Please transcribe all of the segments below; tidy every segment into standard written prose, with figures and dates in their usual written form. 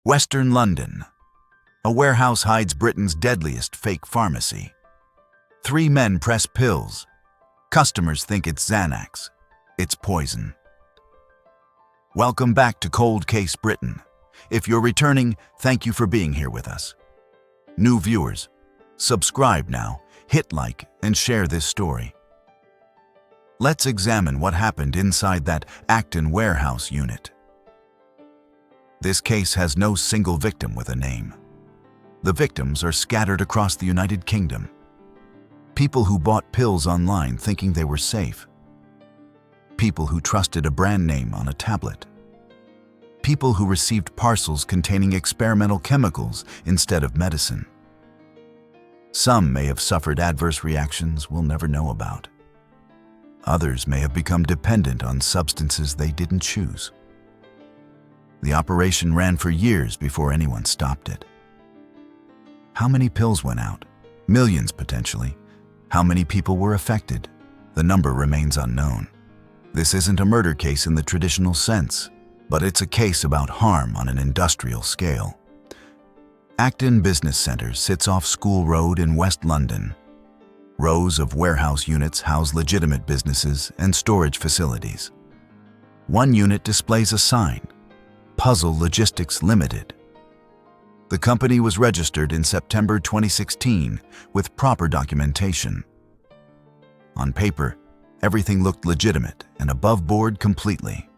Western London. A warehouse hides Britain's deadliest fake pharmacy. 3 men press pills. Customers think it's Xanax. It's poison. Welcome back to Cold Case Britain. If you're returning, thank you for being here with us. New viewers, subscribe now, hit like, and share this story. Let's examine what happened inside that Acton warehouse unit. This case has no single victim with a name. The victims are scattered across the United Kingdom. People who bought pills online thinking they were safe. People who trusted a brand name on a tablet. People who received parcels containing experimental chemicals instead of medicine. Some may have suffered adverse reactions we'll never know about. Others may have become dependent on substances they didn't choose. The operation ran for years before anyone stopped it. How many pills went out? Millions, potentially. How many people were affected? The number remains unknown. This isn't a murder case in the traditional sense, but it's a case about harm on an industrial scale. Acton Business Centre sits off School Road in West London. Rows of warehouse units house legitimate businesses and storage facilities. One unit displays a sign, Puzzle Logistics Limited. The company was registered in September 2016 with proper documentation. On paper, everything looked legitimate and above board completely.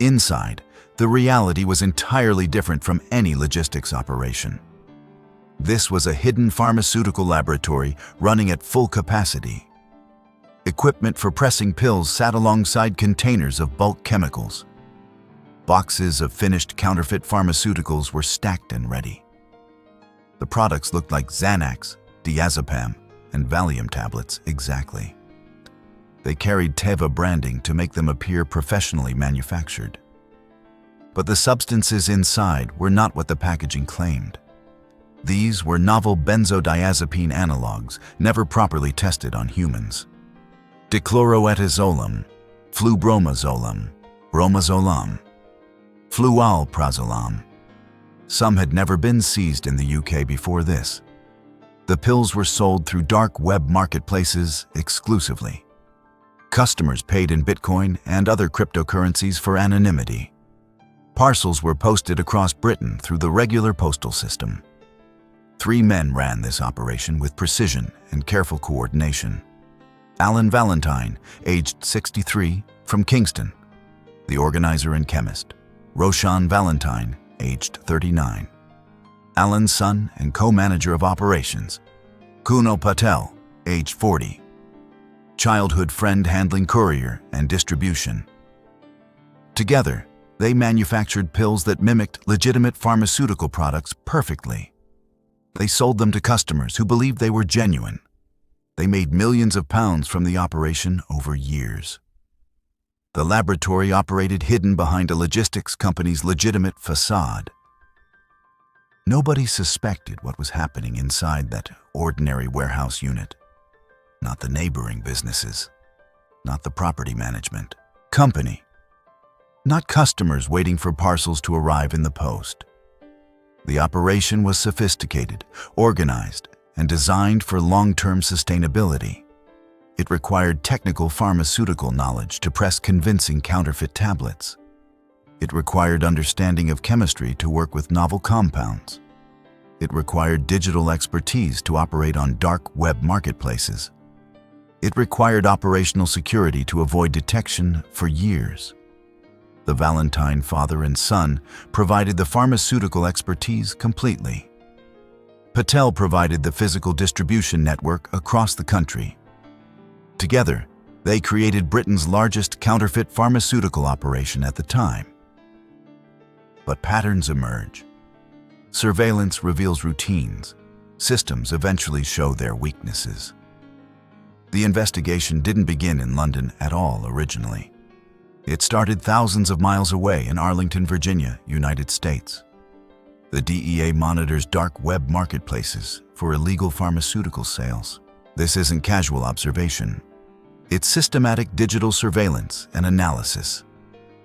Inside, the reality was entirely different from any logistics operation. This was a hidden pharmaceutical laboratory running at full capacity. Equipment for pressing pills sat alongside containers of bulk chemicals. Boxes of finished counterfeit pharmaceuticals were stacked and ready. The products looked like Xanax, Diazepam, and Valium tablets exactly. They carried Teva branding to make them appear professionally manufactured. But the substances inside were not what the packaging claimed. These were novel benzodiazepine analogs never properly tested on humans. Dichloroetazolum, flubromazolam, bromazolam, flualprazolam. Some had never been seized in the UK before this. The pills were sold through dark web marketplaces exclusively. Customers paid in Bitcoin and other cryptocurrencies for anonymity. Parcels were posted across Britain through the regular postal system. 3 men ran this operation with precision and careful coordination. Alan Valentine, aged 63, from Kingston, the organizer and chemist. Roshan Valentine, aged 39. Alan's son and co-manager of operations. Kunal Patel, aged 40. Childhood friend handling courier and distribution. Together, they manufactured pills that mimicked legitimate pharmaceutical products perfectly. They sold them to customers who believed they were genuine. They made millions of pounds from the operation over years. The laboratory operated hidden behind a logistics company's legitimate facade. Nobody suspected what was happening inside that ordinary warehouse unit. Not the neighboring businesses, not the property management company, not customers waiting for parcels to arrive in the post. The operation was sophisticated, organized, and designed for long-term sustainability. It required technical pharmaceutical knowledge to press convincing counterfeit tablets. It required understanding of chemistry to work with novel compounds. It required digital expertise to operate on dark web marketplaces. It required operational security to avoid detection for years. The Valentine father and son provided the pharmaceutical expertise completely. Patel provided the physical distribution network across the country. Together, they created Britain's largest counterfeit pharmaceutical operation at the time. But patterns emerge. Surveillance reveals routines. Systems eventually show their weaknesses. The investigation didn't begin in London at all originally. It started thousands of miles away in Arlington, Virginia, United States. The DEA monitors dark web marketplaces for illegal pharmaceutical sales. This isn't casual observation. It's systematic digital surveillance and analysis.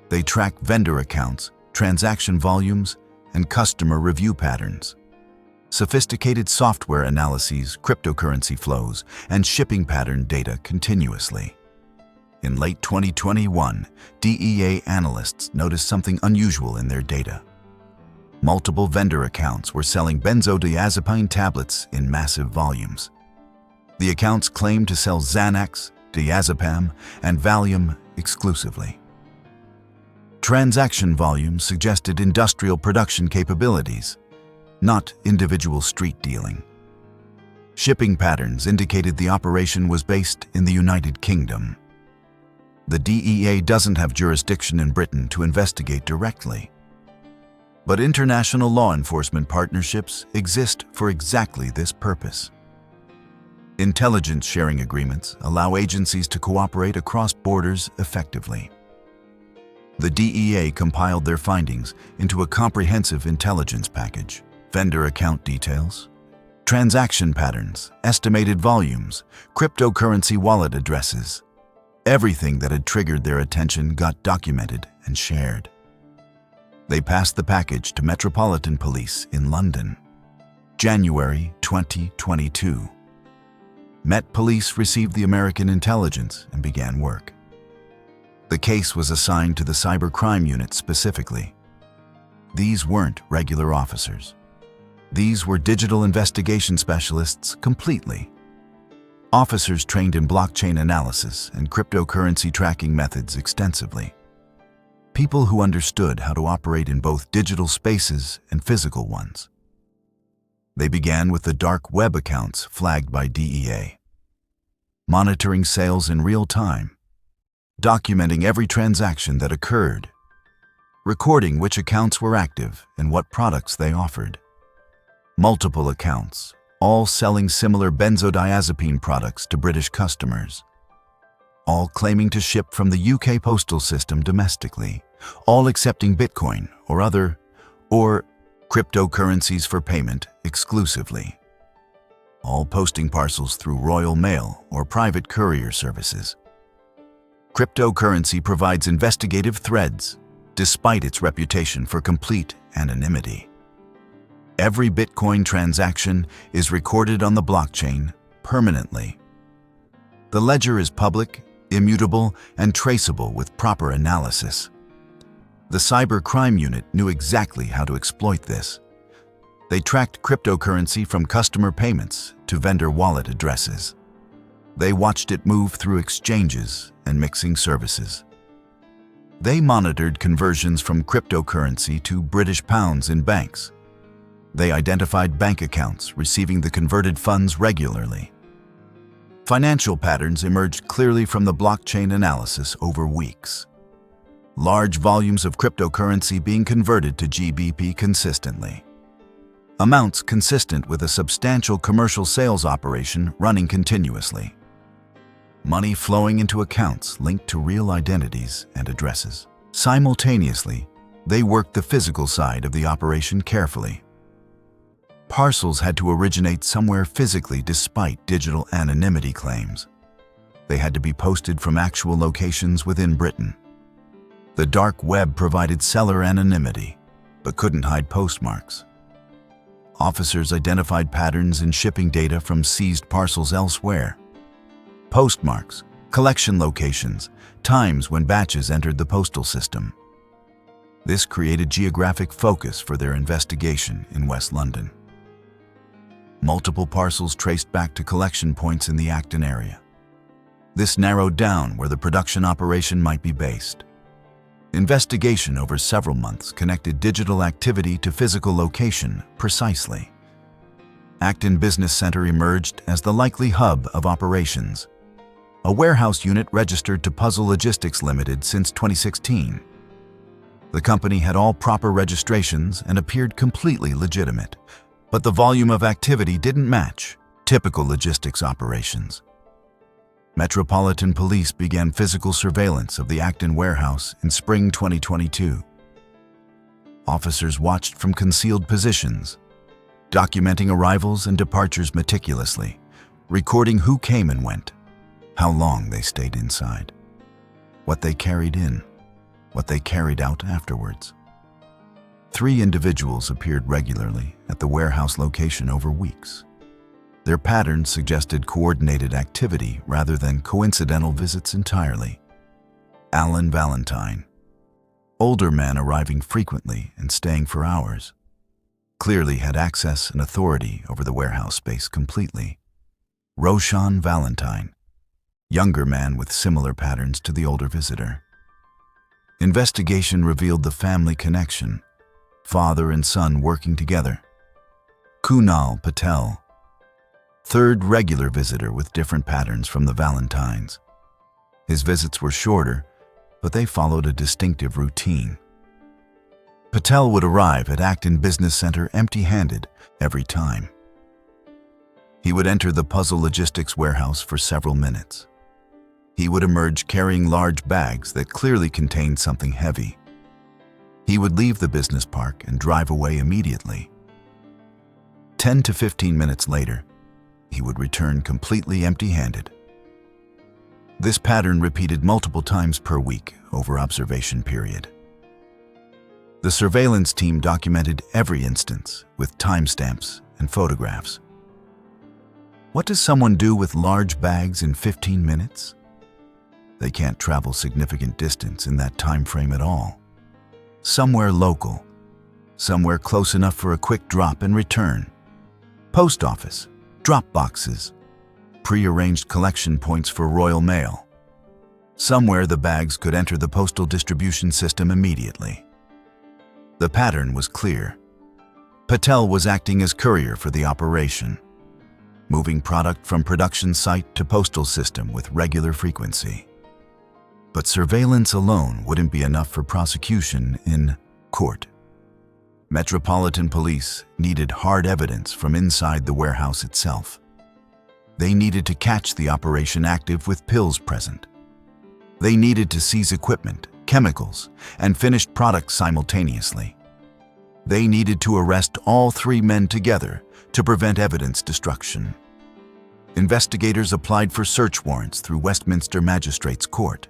They track vendor accounts, transaction volumes, and customer review patterns. Sophisticated software analyses, cryptocurrency flows, and shipping pattern data continuously. In late 2021, DEA analysts noticed something unusual in their data. Multiple vendor accounts were selling benzodiazepine tablets in massive volumes. The accounts claimed to sell Xanax, Diazepam, and Valium exclusively. Transaction volume suggested industrial production capabilities, not individual street dealing. Shipping patterns indicated the operation was based in the United Kingdom. The DEA doesn't have jurisdiction in Britain to investigate directly. But international law enforcement partnerships exist for exactly this purpose. Intelligence sharing agreements allow agencies to cooperate across borders effectively. The DEA compiled their findings into a comprehensive intelligence package. Vendor account details, transaction patterns, estimated volumes, cryptocurrency wallet addresses. Everything that had triggered their attention got documented and shared. They passed the package to Metropolitan Police in London. January 2022. Met Police received the American intelligence and began work. The case was assigned to the cybercrime unit specifically. These weren't regular officers. These were digital investigation specialists completely. Officers trained in blockchain analysis and cryptocurrency tracking methods extensively. People who understood how to operate in both digital spaces and physical ones. They began with the dark web accounts flagged by DEA. Monitoring sales in real time, documenting every transaction that occurred, recording which accounts were active and what products they offered. Multiple accounts, all selling similar benzodiazepine products to British customers. All claiming to ship from the UK postal system domestically, all accepting Bitcoin or cryptocurrencies for payment exclusively. All posting parcels through Royal Mail or private courier services. Cryptocurrency provides investigative threads, despite its reputation for complete anonymity. Every Bitcoin transaction is recorded on the blockchain permanently. The ledger is public, immutable, and traceable with proper analysis. The cybercrime unit knew exactly how to exploit this. They tracked cryptocurrency from customer payments to vendor wallet addresses. They watched it move through exchanges and mixing services. They monitored conversions from cryptocurrency to British pounds in banks. They identified bank accounts receiving the converted funds regularly. Financial patterns emerged clearly from the blockchain analysis over weeks. Large volumes of cryptocurrency being converted to GBP consistently. Amounts consistent with a substantial commercial sales operation running continuously. Money flowing into accounts linked to real identities and addresses. Simultaneously, they worked the physical side of the operation carefully. Parcels had to originate somewhere physically despite digital anonymity claims. They had to be posted from actual locations within Britain. The dark web provided seller anonymity, but couldn't hide postmarks. Officers identified patterns in shipping data from seized parcels elsewhere. Postmarks, collection locations, times when batches entered the postal system. This created geographic focus for their investigation in West London. Multiple parcels traced back to collection points in the Acton area. This narrowed down where the production operation might be based. Investigation over several months connected digital activity to physical location precisely. Acton Business Center emerged as the likely hub of operations. A warehouse unit registered to Puzzle Logistics Limited since 2016. The company had all proper registrations and appeared completely legitimate, but the volume of activity didn't match typical logistics operations. Metropolitan Police began physical surveillance of the Acton warehouse in spring 2022. Officers watched from concealed positions, documenting arrivals and departures meticulously, recording who came and went, how long they stayed inside, what they carried in, what they carried out afterwards. 3 individuals appeared regularly at the warehouse location over weeks. Their patterns suggested coordinated activity rather than coincidental visits entirely. Alan Valentine, older man arriving frequently and staying for hours, clearly had access and authority over the warehouse space completely. Roshan Valentine, younger man with similar patterns to the older visitor. Investigation revealed the family connection, father and son working together. Kunal Patel, third regular visitor with different patterns from the Valentines. His visits were shorter, but they followed a distinctive routine. Patel would arrive at Acton Business Center empty-handed every time. He would enter the Postal logistics warehouse for several minutes. He would emerge carrying large bags that clearly contained something heavy. He would leave the business park and drive away immediately. 10 to 15 minutes later, he would return completely empty-handed. This pattern repeated multiple times per week over observation period. The surveillance team documented every instance with timestamps and photographs. What does someone do with large bags in 15 minutes? They can't travel significant distance in that time frame at all. Somewhere local, somewhere close enough for a quick drop and return. Post office, drop boxes, pre-arranged collection points for Royal Mail. Somewhere the bags could enter the postal distribution system immediately. The pattern was clear. Patel was acting as courier for the operation, moving product from production site to postal system with regular frequency. But surveillance alone wouldn't be enough for prosecution in court. Metropolitan Police needed hard evidence from inside the warehouse itself. They needed to catch the operation active with pills present. They needed to seize equipment, chemicals, and finished products simultaneously. They needed to arrest all 3 men together to prevent evidence destruction. Investigators applied for search warrants through Westminster Magistrates Court.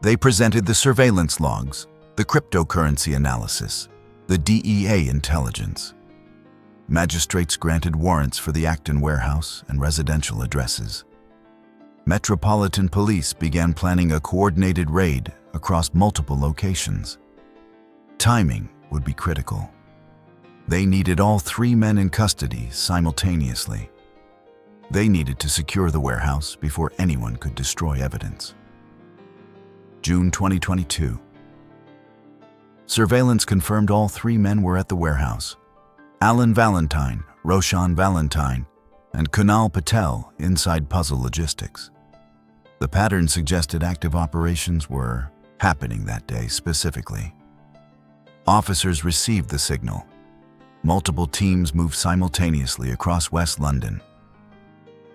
They presented the surveillance logs, the cryptocurrency analysis, the DEA intelligence. Magistrates granted warrants for the Acton warehouse and residential addresses. Metropolitan Police began planning a coordinated raid across multiple locations. Timing would be critical. They needed all 3 men in custody simultaneously. They needed to secure the warehouse before anyone could destroy evidence. June 2022. Surveillance confirmed all 3 men were at the warehouse. Alan Valentine, Roshan Valentine, and Kunal Patel inside Postal Logistics. The pattern suggested active operations were happening that day specifically. Officers received the signal. Multiple teams moved simultaneously across West London.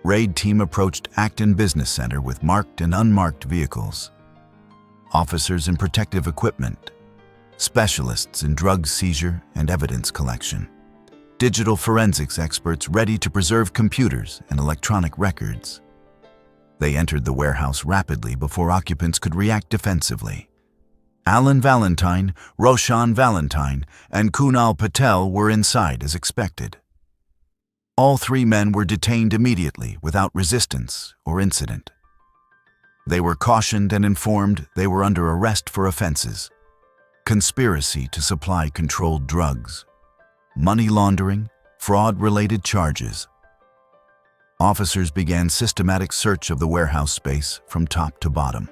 Raid team approached Acton Business Center with marked and unmarked vehicles. Officers in protective equipment, specialists in drug seizure and evidence collection, digital forensics experts ready to preserve computers and electronic records. They entered the warehouse rapidly before occupants could react defensively. Alan Valentine, Roshan Valentine, and Kunal Patel were inside as expected. All 3 men were detained immediately without resistance or incident. They were cautioned and informed they were under arrest for offenses: conspiracy to supply controlled drugs, money laundering, fraud-related charges. Officers began systematic search of the warehouse space from top to bottom.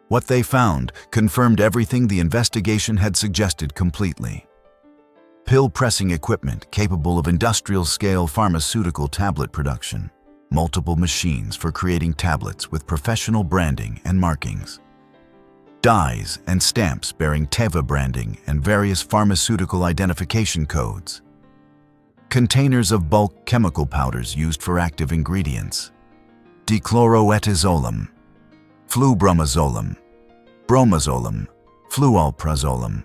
What they found confirmed everything the investigation had suggested completely. Pill pressing equipment capable of industrial-scale pharmaceutical tablet production, multiple machines for creating tablets with professional branding and markings, dies and stamps bearing Teva branding and various pharmaceutical identification codes, containers of bulk chemical powders used for active ingredients, dichloroetazolum, flubromazolam, bromozolam, flualprazolam,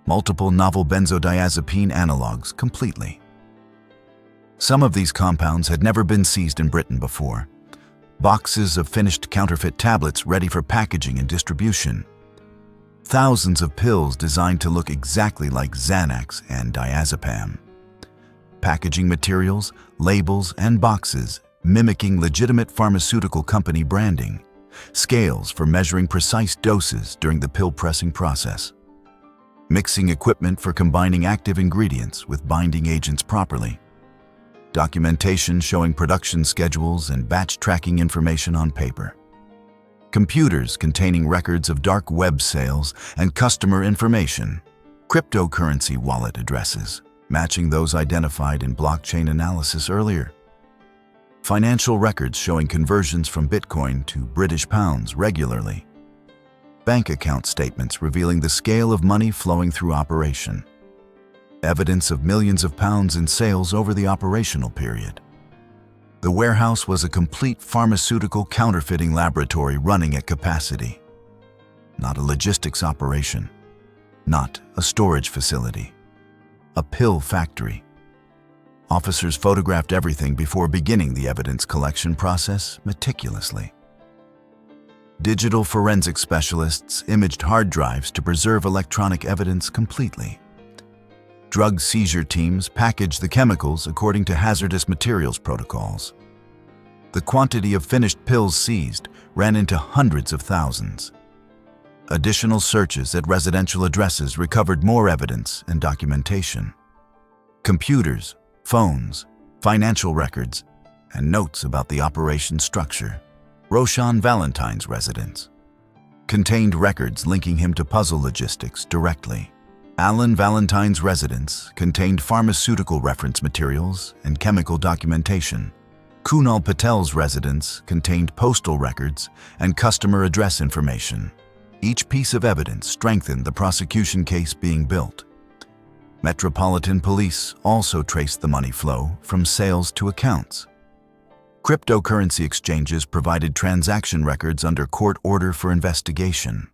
multiple novel benzodiazepine analogs completely. Some of these compounds had never been seized in Britain before. Boxes of finished counterfeit tablets ready for packaging and distribution. Thousands of pills designed to look exactly like Xanax and Diazepam. Packaging materials, labels, and boxes mimicking legitimate pharmaceutical company branding. Scales for measuring precise doses during the pill pressing process. Mixing equipment for combining active ingredients with binding agents properly. Documentation showing production schedules and batch tracking information on paper. Computers containing records of dark web sales and customer information. Cryptocurrency wallet addresses, matching those identified in blockchain analysis earlier. Financial records showing conversions from Bitcoin to British pounds regularly. Bank account statements revealing the scale of money flowing through operation. Evidence of millions of pounds in sales over the operational period. The warehouse was a complete pharmaceutical counterfeiting laboratory running at capacity. Not a logistics operation. Not a storage facility. A pill factory. Officers photographed everything before beginning the evidence collection process meticulously. Digital forensic specialists imaged hard drives to preserve electronic evidence completely. Drug seizure teams packaged the chemicals according to hazardous materials protocols. The quantity of finished pills seized ran into hundreds of thousands. Additional searches at residential addresses recovered more evidence and documentation. Computers, phones, financial records, and notes about the operation structure. Roshan Valentine's residence contained records linking him to puzzle logistics directly. Alan Valentine's residence contained pharmaceutical reference materials and chemical documentation. Kunal Patel's residence contained postal records and customer address information. Each piece of evidence strengthened the prosecution case being built. Metropolitan police also traced the money flow from sales to accounts. Cryptocurrency exchanges provided transaction records under court order for investigation.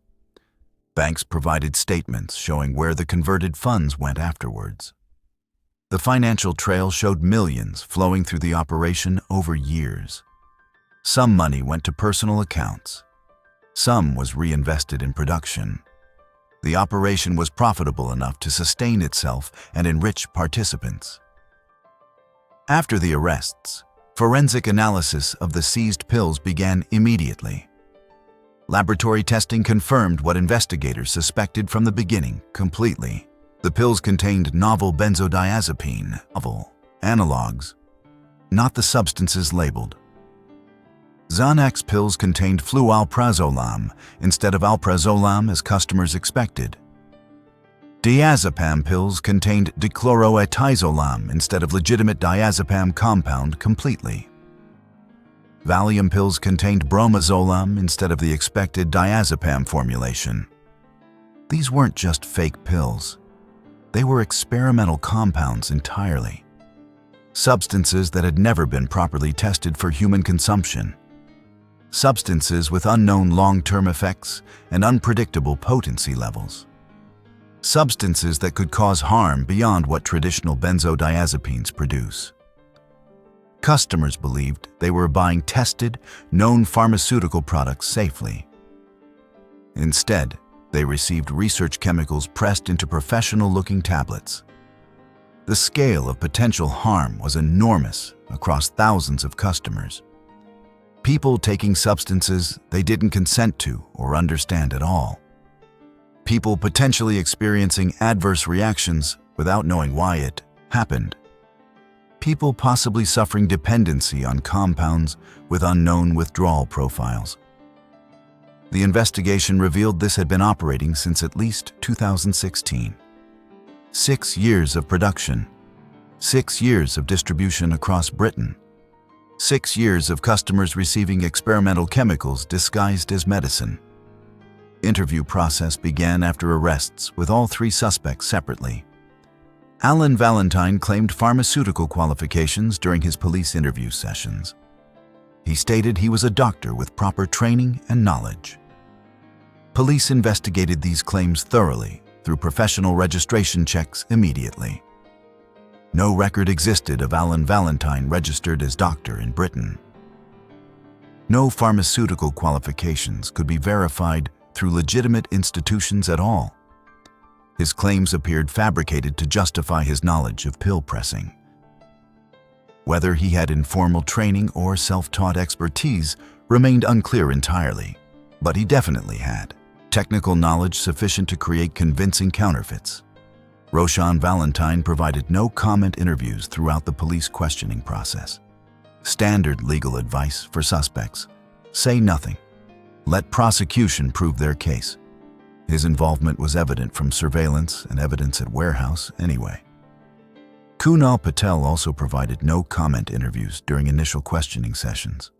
Banks provided statements showing where the converted funds went afterwards. The financial trail showed millions flowing through the operation over years. Some money went to personal accounts. Some was reinvested in production. The operation was profitable enough to sustain itself and enrich participants. After the arrests, forensic analysis of the seized pills began immediately. Laboratory testing confirmed what investigators suspected from the beginning completely. The pills contained novel benzodiazepine, novel analogs, not the substances labeled. Xanax pills contained flualprazolam instead of alprazolam as customers expected. Diazepam pills contained dichloroetizolam instead of legitimate diazepam compound completely. Valium pills contained bromozolam instead of the expected diazepam formulation. These weren't just fake pills. They were experimental compounds entirely. Substances that had never been properly tested for human consumption. Substances with unknown long-term effects and unpredictable potency levels. Substances that could cause harm beyond what traditional benzodiazepines produce. Customers believed they were buying tested, known pharmaceutical products safely. Instead, they received research chemicals pressed into professional-looking tablets. The scale of potential harm was enormous across thousands of customers. People taking substances they didn't consent to or understand at all. People potentially experiencing adverse reactions without knowing why it happened. People possibly suffering dependency on compounds with unknown withdrawal profiles. The investigation revealed this had been operating since at least 2016. 6 years of production. 6 years of distribution across Britain. 6 years of customers receiving experimental chemicals disguised as medicine. Interview process began after arrests with all 3 suspects separately. Alan Valentine claimed pharmaceutical qualifications during his police interview sessions. He stated he was a doctor with proper training and knowledge. Police investigated these claims thoroughly through professional registration checks immediately. No record existed of Alan Valentine registered as doctor in Britain. No pharmaceutical qualifications could be verified through legitimate institutions at all. His claims appeared fabricated to justify his knowledge of pill pressing. Whether he had informal training or self-taught expertise remained unclear entirely, but he definitely had technical knowledge sufficient to create convincing counterfeits. Roshan Valentine provided no comment interviews throughout the police questioning process. Standard legal advice for suspects: say nothing. Let prosecution prove their case. His involvement was evident from surveillance and evidence at warehouse anyway. Kunal Patel also provided no comment interviews during initial questioning sessions.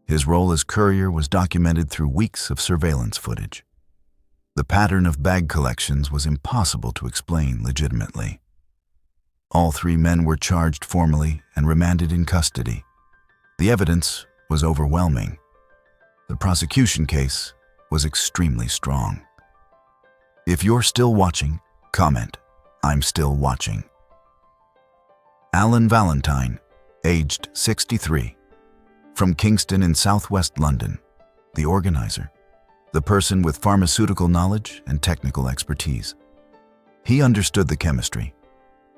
His role as courier was documented through weeks of surveillance footage. The pattern of bag collections was impossible to explain legitimately. All three men were charged formally and remanded in custody. The evidence was overwhelming. The prosecution case was extremely strong. If you're still watching, comment, "I'm still watching." Alan Valentine, aged 63, from Kingston in southwest London, the organizer, the person with pharmaceutical knowledge and technical expertise. He understood the chemistry.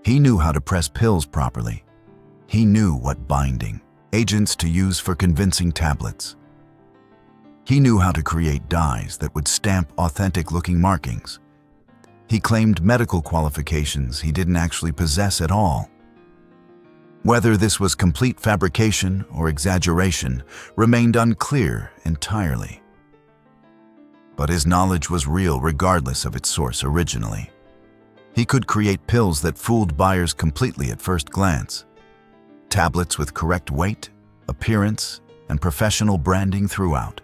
He knew how to press pills properly. He knew what binding agents to use for convincing tablets. He knew how to create dyes that would stamp authentic-looking markings. He claimed medical qualifications he didn't actually possess at all. Whether this was complete fabrication or exaggeration remained unclear entirely. But his knowledge was real regardless of its source originally. He could create pills that fooled buyers completely at first glance. Tablets with correct weight, appearance, and professional branding throughout.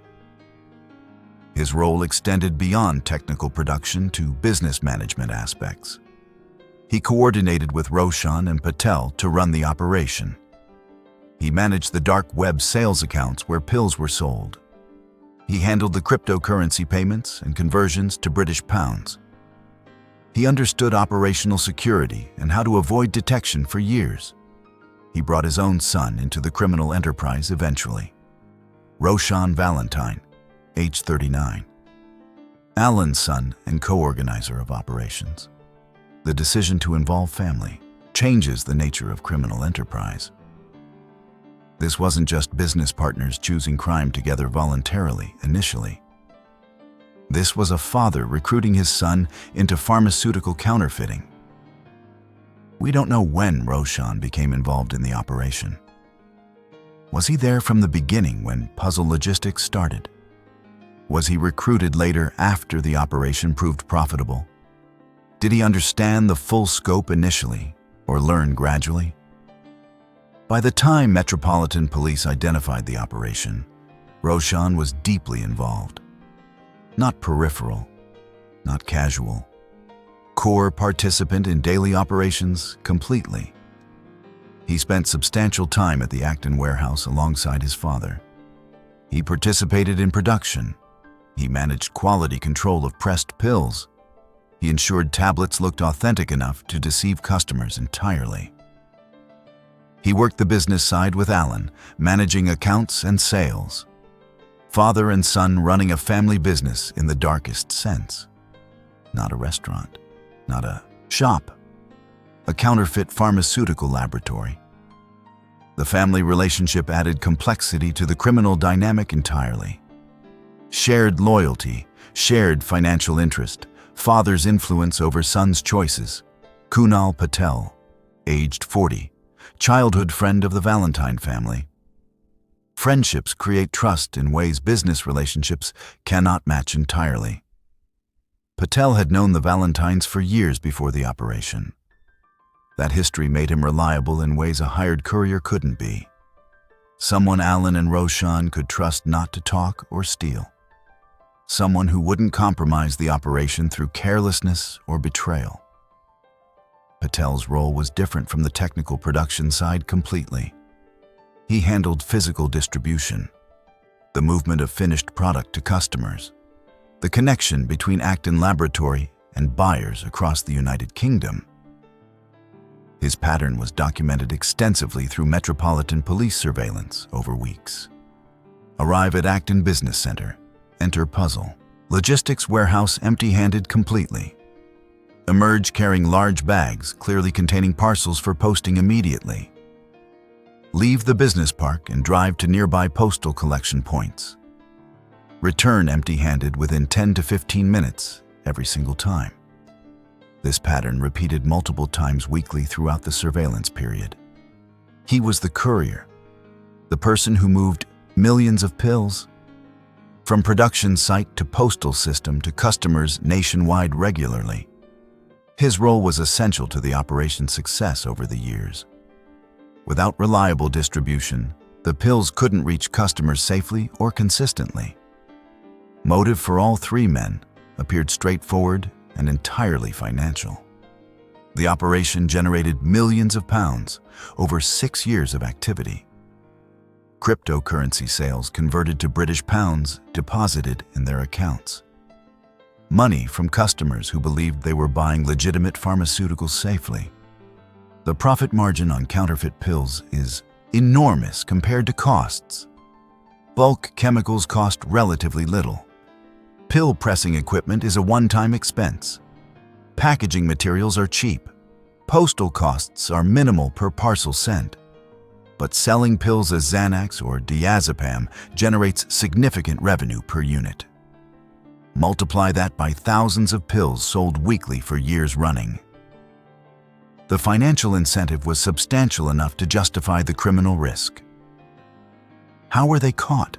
His role extended beyond technical production to business management aspects. He coordinated with Roshan and Patel to run the operation. He managed the dark web sales accounts where pills were sold. He handled the cryptocurrency payments and conversions to British pounds. He understood operational security and how to avoid detection for years. He brought his own son into the criminal enterprise eventually. Roshan Valentine, age 39. Alan's son and co-organizer of operations. The decision to involve family changes the nature of criminal enterprise. This wasn't just business partners choosing crime together voluntarily initially. This was a father recruiting his son into pharmaceutical counterfeiting. We don't know when Roshan became involved in the operation. Was he there from the beginning when puzzle logistics started? Was he recruited later after the operation proved profitable? Did he understand the full scope initially or learn gradually? By the time Metropolitan Police identified the operation, Roshan was deeply involved. Not peripheral, not casual. Core participant in daily operations completely. He spent substantial time at the Acton warehouse alongside his father. He participated in production. He managed quality control of pressed pills. He ensured tablets looked authentic enough to deceive customers entirely. He worked the business side with Alan, managing accounts and sales. Father and son running a family business in the darkest sense. Not a restaurant, not a shop, a counterfeit pharmaceutical laboratory. The family relationship added complexity to the criminal dynamic entirely. Shared loyalty, shared financial interest, father's influence over son's choices. Kunal Patel, aged 40, childhood friend of the Valentine family. Friendships create trust in ways business relationships cannot match entirely. Patel had known the Valentines for years before the operation. That history made him reliable in ways a hired courier couldn't be. Someone Alan and Roshan could trust not to talk or steal. Someone who wouldn't compromise the operation through carelessness or betrayal. Patel's role was different from the technical production side completely. He handled physical distribution, the movement of finished product to customers, the connection between Acton Laboratory and buyers across the United Kingdom. His pattern was documented extensively through Metropolitan Police surveillance over weeks. Arrive at Acton Business Center. Enter puzzle. Logistics warehouse empty-handed completely. Emerge carrying large bags, clearly containing parcels for posting immediately. Leave the business park and drive to nearby postal collection points. Return empty-handed within 10 to 15 minutes every single time. This pattern repeated multiple times weekly throughout the surveillance period. He was the courier, the person who moved millions of pills from production site to postal system to customers nationwide regularly. His role was essential to the operation's success over the years. Without reliable distribution, the pills couldn't reach customers safely or consistently. Motive for all three men appeared straightforward and entirely financial. The operation generated millions of pounds over 6 years of activity. Cryptocurrency sales converted to British pounds deposited in their accounts. Money from customers who believed they were buying legitimate pharmaceuticals safely. The profit margin on counterfeit pills is enormous compared to costs. Bulk chemicals cost relatively little. Pill pressing equipment is a one-time expense. Packaging materials are cheap. Postal costs are minimal per parcel sent. But selling pills as Xanax or Diazepam generates significant revenue per unit. Multiply that by thousands of pills sold weekly for years running. The financial incentive was substantial enough to justify the criminal risk. How were they caught?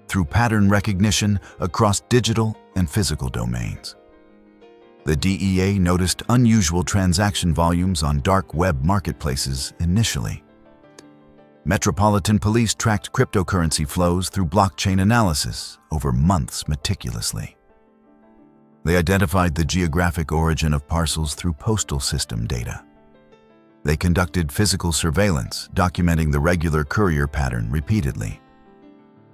Through pattern recognition across digital and physical domains. The DEA noticed unusual transaction volumes on dark web marketplaces initially. Metropolitan police tracked cryptocurrency flows through blockchain analysis over months meticulously. They identified the geographic origin of parcels through postal system data. They conducted physical surveillance, documenting the regular courier pattern repeatedly.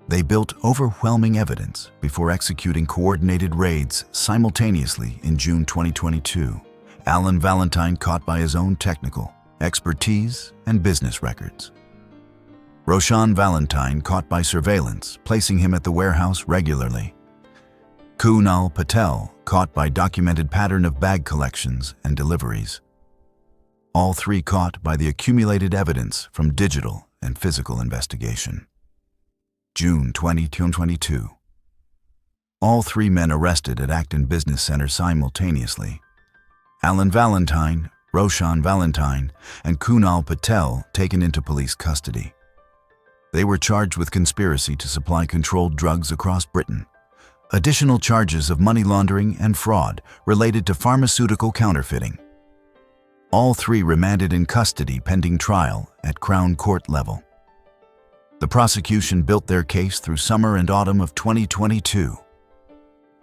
They built overwhelming evidence before executing coordinated raids simultaneously in June 2022. Alan Valentine caught by his own technical expertise and business records. Roshan Valentine caught by surveillance, placing him at the warehouse regularly. Kunal Patel caught by documented pattern of bag collections and deliveries. All three caught by the accumulated evidence from digital and physical investigation. June 2022. All three men arrested at Acton Business Center simultaneously. Alan Valentine, Roshan Valentine, and Kunal Patel taken into police custody. They were charged with conspiracy to supply controlled drugs across Britain. Additional charges of money laundering and fraud related to pharmaceutical counterfeiting. All three remanded in custody pending trial at Crown Court level. The prosecution built their case through summer and autumn of 2022.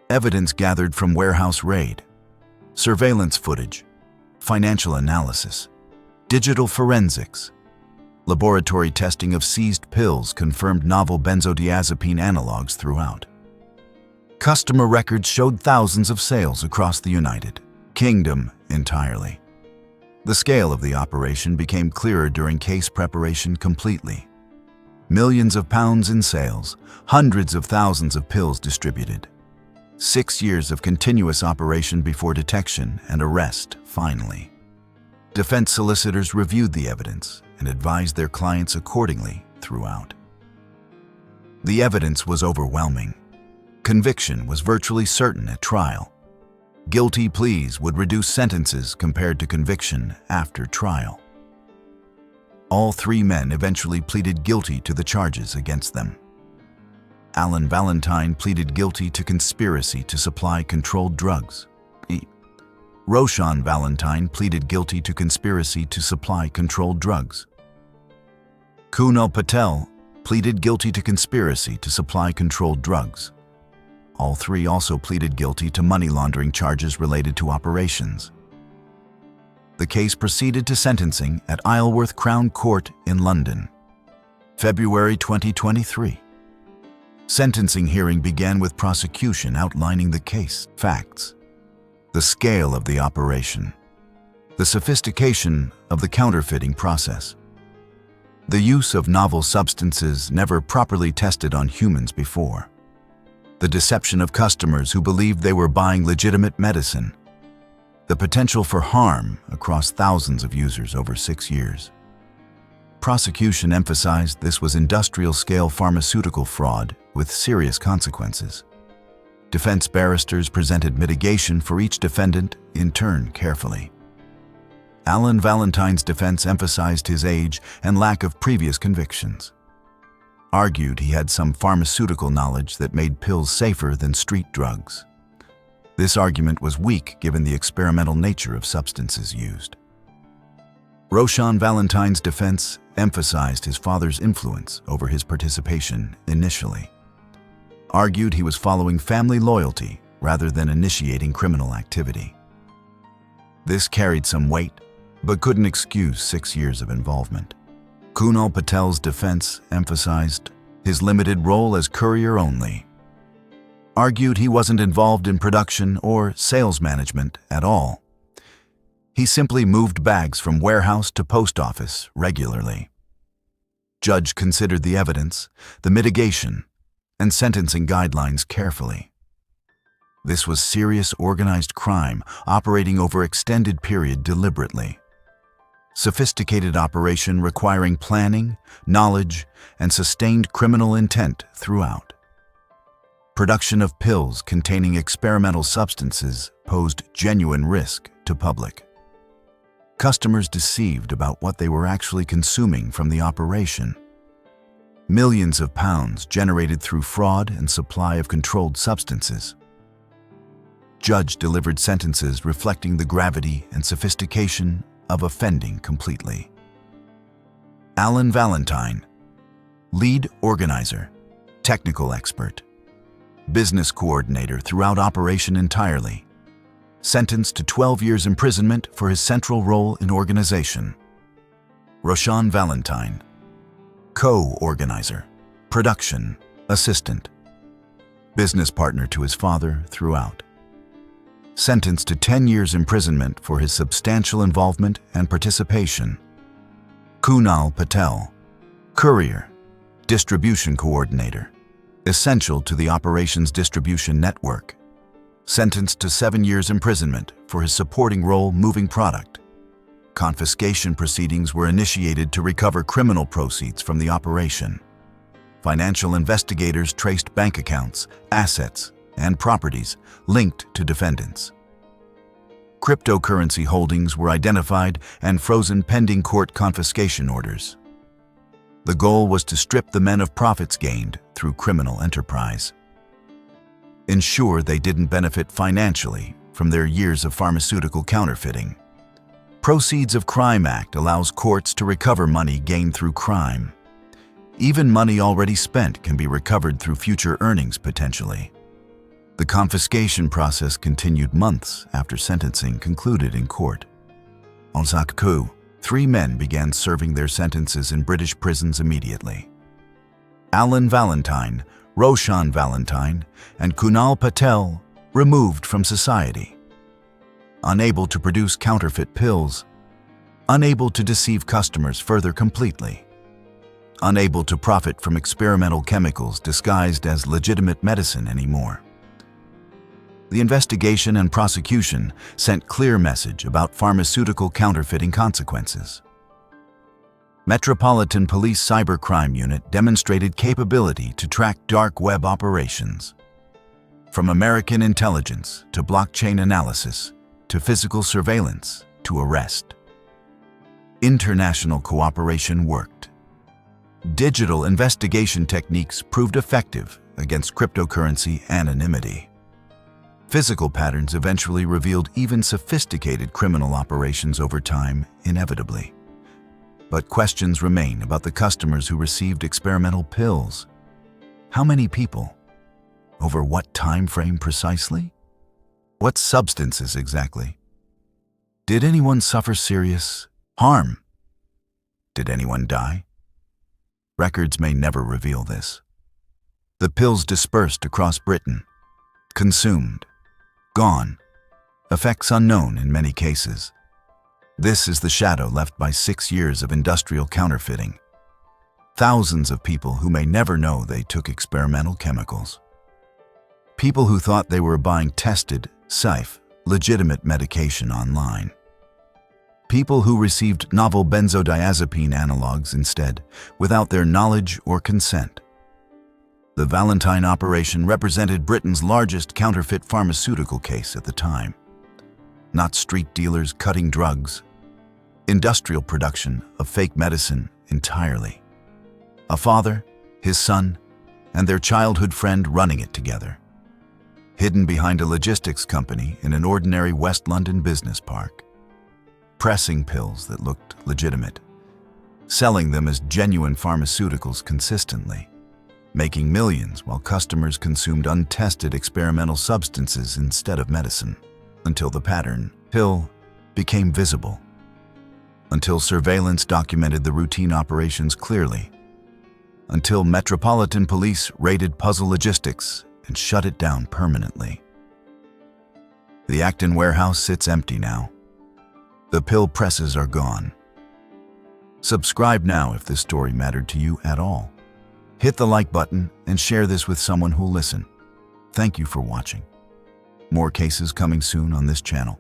Evidence gathered from warehouse raid, surveillance footage, financial analysis, digital forensics, laboratory testing of seized pills confirmed novel benzodiazepine analogs throughout. Customer records showed thousands of sales across the United Kingdom entirely. The scale of the operation became clearer during case preparation completely. Millions of pounds in sales, hundreds of thousands of pills distributed. 6 years of continuous operation before detection and arrest, finally. Defense solicitors reviewed the evidence and advised their clients accordingly throughout. The evidence was overwhelming. Conviction was virtually certain at trial. Guilty pleas would reduce sentences compared to conviction after trial. All three men eventually pleaded guilty to the charges against them. Alan Valentine pleaded guilty to conspiracy to supply controlled drugs. Roshan Valentine pleaded guilty to conspiracy to supply controlled drugs. Kunal Patel pleaded guilty to conspiracy to supply controlled drugs. All three also pleaded guilty to money laundering charges related to operations. The case proceeded to sentencing at Isleworth Crown Court in London. February 2023. Sentencing hearing began with prosecution outlining the case facts, the scale of the operation, the sophistication of the counterfeiting process, the use of novel substances never properly tested on humans before, the deception of customers who believed they were buying legitimate medicine, the potential for harm across thousands of users over 6 years. Prosecution emphasized this was industrial-scale pharmaceutical fraud with serious consequences. Defense barristers presented mitigation for each defendant in turn carefully. Alan Valentine's defense emphasized his age and lack of previous convictions. Argued he had some pharmaceutical knowledge that made pills safer than street drugs. This argument was weak given the experimental nature of substances used. Roshan Valentine's defense emphasized his father's influence over his participation initially. Argued he was following family loyalty rather than initiating criminal activity. This carried some weight, but couldn't excuse 6 years of involvement. Kunal Patel's defense emphasized his limited role as courier only. Argued he wasn't involved in production or sales management at all. He simply moved bags from warehouse to post office regularly. Judge considered the evidence, the mitigation, and sentencing guidelines carefully. This was serious organized crime operating over extended period deliberately. Sophisticated operation requiring planning, knowledge, and sustained criminal intent throughout. Production of pills containing experimental substances posed genuine risk to public. Customers deceived about what they were actually consuming from the operation. Millions of pounds generated through fraud and supply of controlled substances. Judge delivered sentences reflecting the gravity and sophistication of offending completely. Alan Valentine, lead organizer, technical expert, business coordinator throughout operation entirely, sentenced to 12 years imprisonment for his central role in organization. Roshan Valentine, co-organizer, production, assistant, business partner to his father throughout. Sentenced to 10 years imprisonment for his substantial involvement and participation. Kunal Patel, courier, distribution coordinator, essential to the operation's distribution network. Sentenced to 7 years imprisonment for his supporting role moving product. Confiscation proceedings were initiated to recover criminal proceeds from the operation. Financial investigators traced bank accounts, assets, and properties linked to defendants. Cryptocurrency holdings were identified and frozen pending court confiscation orders. The goal was to strip the men of profits gained through criminal enterprise. Ensure they didn't benefit financially from their years of pharmaceutical counterfeiting. Proceeds of Crime Act allows courts to recover money gained through crime. Even money already spent can be recovered through future earnings potentially. The confiscation process continued months after sentencing concluded in court. On Acton, 3 men began serving their sentences in British prisons immediately. Alan Valentine, Roshan Valentine, and Kunal Patel removed from society. Unable to produce counterfeit pills, unable to deceive customers further completely, unable to profit from experimental chemicals disguised as legitimate medicine anymore. The investigation and prosecution sent clear message about pharmaceutical counterfeiting consequences. Metropolitan Police Cybercrime Unit demonstrated capability to track dark web operations. From American intelligence to blockchain analysis to physical surveillance to arrest. International cooperation worked. Digital investigation techniques proved effective against cryptocurrency anonymity. Physical patterns eventually revealed even sophisticated criminal operations over time, inevitably. But questions remain about the customers who received experimental pills. How many people? Over what time frame precisely? What substances exactly? Did anyone suffer serious harm? Did anyone die? Records may never reveal this. The pills dispersed across Britain, consumed, gone, effects unknown in many cases. This is the shadow left by 6 years of industrial counterfeiting. Thousands of people who may never know they took experimental chemicals. People who thought they were buying tested, safe, legitimate medication online. People who received novel benzodiazepine analogs instead, without their knowledge or consent. The Valentine operation represented Britain's largest counterfeit pharmaceutical case at the time. Not street dealers cutting drugs. Industrial production of fake medicine entirely. A father, his son, and their childhood friend running it together. Hidden behind a logistics company in an ordinary West London business park. Pressing pills that looked legitimate. Selling them as genuine pharmaceuticals consistently. Making millions while customers consumed untested experimental substances instead of medicine. Until the pattern, pill, became visible. Until surveillance documented the routine operations clearly. Until Metropolitan police raided Puzzle Logistics and shut it down permanently. The Acton warehouse sits empty now. The pill presses are gone. Subscribe now if this story mattered to you at all. Hit the like button and share this with someone who'll listen. Thank you for watching. More cases coming soon on this channel.